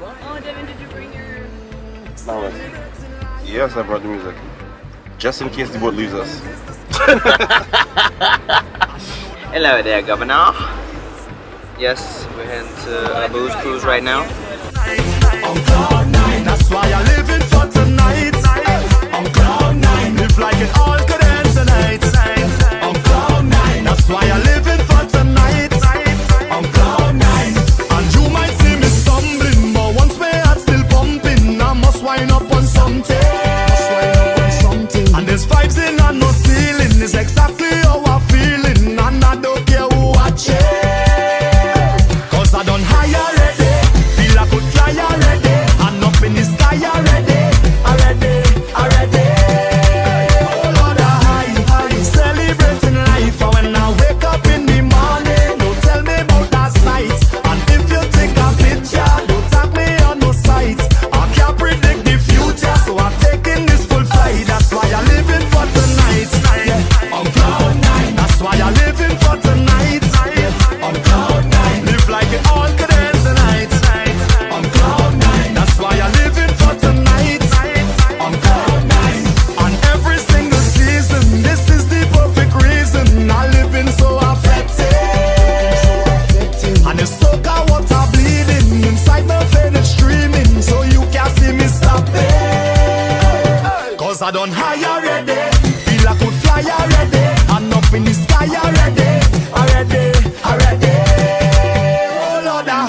Oh, Devin, did you bring your... Yes, I brought the music. Just in case the boat leaves us. Hello there, Governor. Yes, we're heading to a booze cruise right now. On cloud nine, that's why I'm living for tonight. On cloud nine, live like it all could end tonight. On cloud nine, that's why I'm living for tonight. On cloud nine, and you might see me stumbling, but once my heart's still pumping, I must wind up on something. And there's vibes in and no ceiling, it's exactly how I'm feeling, and I don't care who watch it. Cause I don't hire already, feel I could fly already, and up in the sky already, already. Oh Lord, I celebrating life, and when I wake up in the morning, don't tell me about that night. And if you take a picture, don't tag me on no site. I can't predict the future, so I'm taking this full flight. That's why I'm living for tonight. Yeah, on cloud nine. That's why I'm living for tonight. Yeah, on cloud nine. Live like it all could end tonight. On cloud nine. That's why I'm living for tonight. On cloud nine. And every single season, this is the perfect reason I'm living so affected. And the soca water bleeding inside my vein, it's streaming, so you can't see me stopping. Cause I don't high already, feel I could fly already, and up in the sky already. Oh Lord, I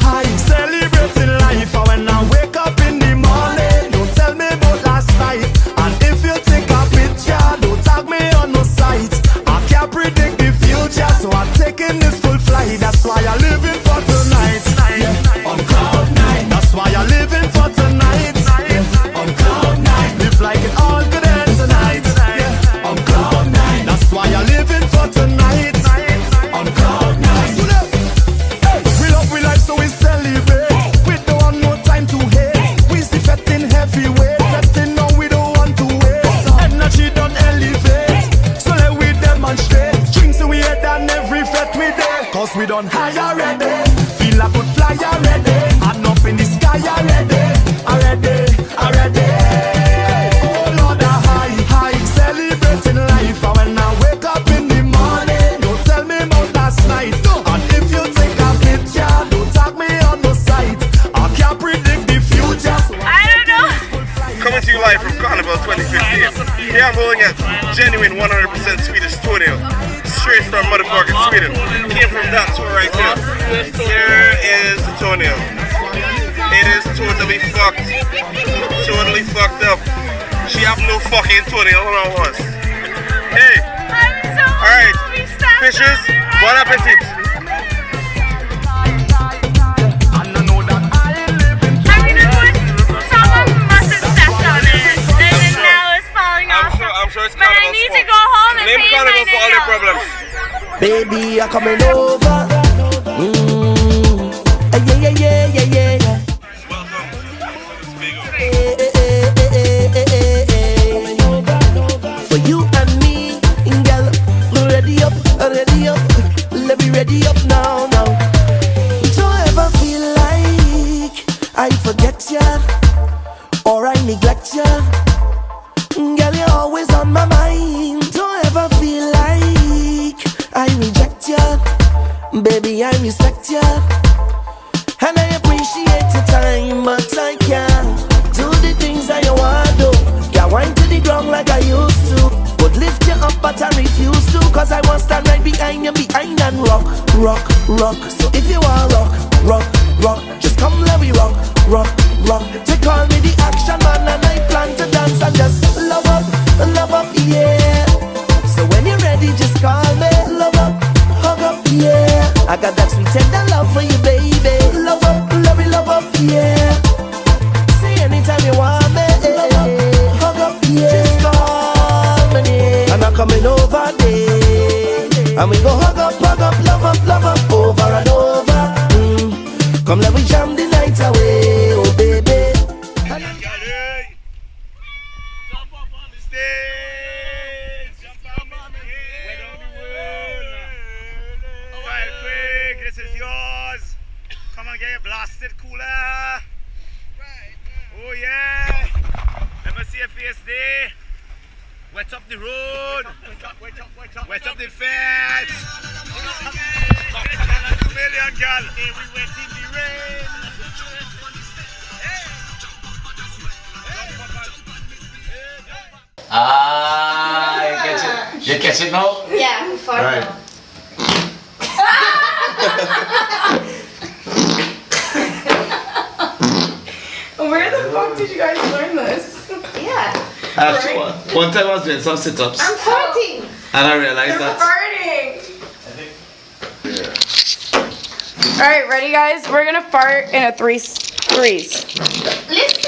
high, celebrating life, and when I wake up in the morning, don't tell me about last night. And if you take a picture, don't tag me on no site. I can't predict the future, so I'm taking this full flight. That's why I'm living for tonight. Yeah, on cloud nine. That's why I'm living for tonight. Yeah, on cloud nine. Live like it all could end tonight. Yeah, on cloud nine. That's why I'm living for tonight. On cloud nine. Hey, we love we life, so we celebrate. We don't want no time to hate. We see fetting heavyweight. Fetting now we don't want to wait. Energy don't elevate, so let we demonstrate. Drinks in we head and every fet we day. Cause we don't high already, feel I could fly already, and up in the sky already. Oh Lord, I high, celebrating life, and when I wake up in the morning, don't tell me about last night. And if you take a picture, don't tag me on the site. I can't predict the future, so I don't know. Coming to you live from Carnival 2015. Here I'm holding a genuine 100% Swedish toenail. Straight from motherfucking Sweden. Came from that tour right here. Here is the toenail. It is totally fucked. Totally fucked up. She have no fucking toenail on us. Hey. Alright. Fishes, bon appetit. I'm sure it's But I need to go home and Name pay Carnival my for all your nails. problems. Baby, I'm coming over. Yeah. Welcome to Tobago. For you and me, girl, ready up. Let me ready up now. Don't ever feel like I forget ya or I neglect ya. Girl, you're always on my mind. Don't ever feel like I reject ya. Baby, I respect ya, and I appreciate your time, but I can't do the things I want to. Can't wind to the ground like I used to. Would lift you up, but I refuse to. Cause I want to stand right behind you, and rock. So if you want rock, just come let me rock. They call me the action man, and I plan to dance and just love up, yeah. So when you're ready, just call me. Love up, hug up, yeah. I got that sweet tender love for you, baby. Love up, yeah. See anytime you want me. Hug up, yeah. Just call me, and I'm coming over there, and we go hug up, love up, over and over. Come let me jam face day. Wet up the road. Wet up the fence. 2 million gal. Hey, we wet in the rain. Ah, you catch it. You catch it now? Yeah, far Right. Where the fuck did you guys learn this? Yeah. Actually, one time I was doing some sit-ups I'm farting. and I realized that. Farting. All right, ready, guys? We're gonna fart in a threes.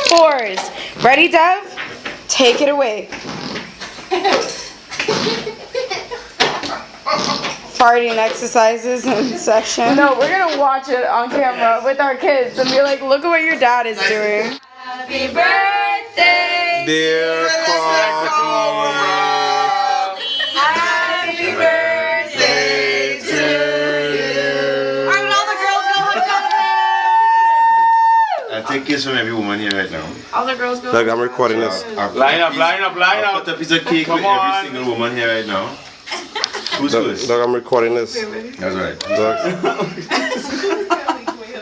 Fours. Ready, Dev? Take it away. Farting exercises in session. No, we're gonna watch it on camera with our kids and be like, look at what your dad is doing. Happy birthday, Dear Papa. happy birthday to you. All right, all the girls go hug Jonathan. I take kiss from every woman here right now. All the girls go. Look, I'm recording this. Line up. I'll put a piece of cake with every single woman here right now. Who's first? Doug, I'm recording this. That's right. Doug.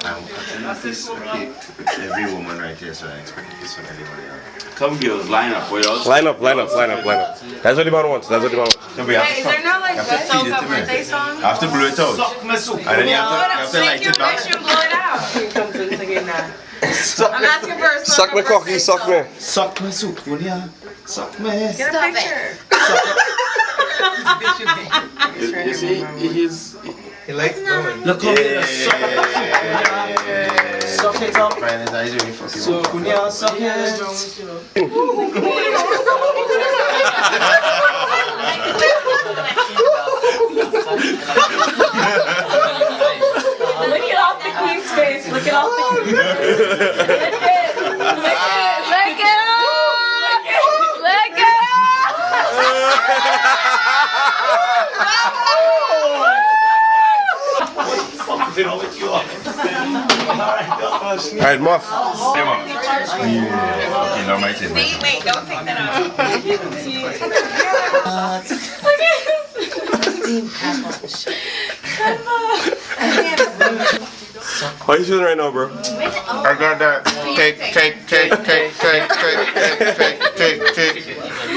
I'm cutting a piece of cake with every woman right here, so I expect a kiss from everybody else. Come girls, line up. Wait, Line up. That's what the man wants. No, we have Is there no like have to feed it to me. birthday song? I have to blow it out. And then you have to light it back. Make you blow it out. I'm asking for a Suck me cocky, suck me. Suck my soup, Julia. Suck me. Get a picture. You see, He likes blowing. look how he suck my soup. Suck it up. Brian, his eyes really fucking So, Julia, suck it. Look it off the queen's face. Look it off the queen's face. Lick it. Lick it. Lick it off. Lick it Alright, Muff. Hey, Mom. Okay, now my turn. Wait, don't take that out. How are you feeling right now, bro? I got that. Take.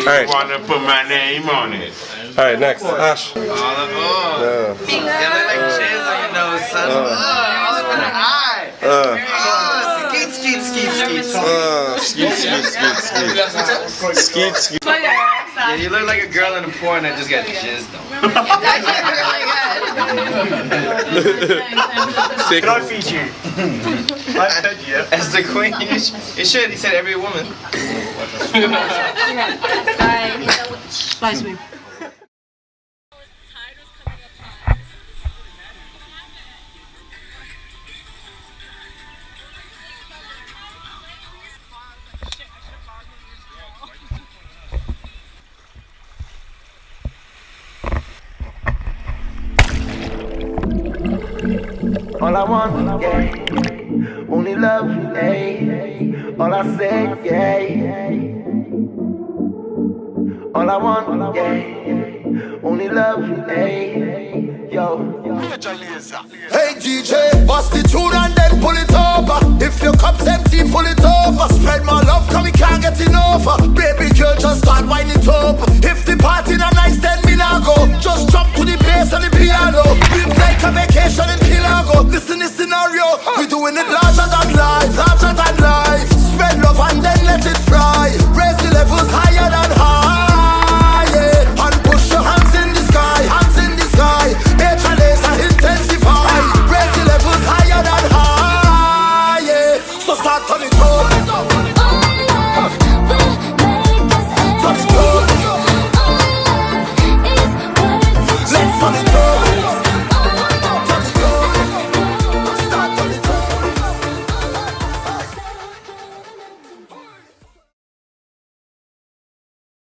Alright, Wanna put my name on it. alright, next. Ash. Yeah. You look like jizz on your nose, son. All up in her eye. Skeet. Skeet. Yeah, you look like a girl in a porn that just got jizzed on. Sick. feature. As the queen, you should. He said every woman. Bye, sweet. All I want, yeah, only love, yeah. All I say, yeah. All I want, yeah, only love, yeah. Yo. Hey DJ, bust the tune and then pull it over. If your cup's empty, pull it over. Spread my love, cause we can't get enough. Baby girl, just start winding it up. If the party not nice, then me not go. Just jump to the bass and the piano. Live like a vacation in Chicago. Listen this scenario, we doing it live.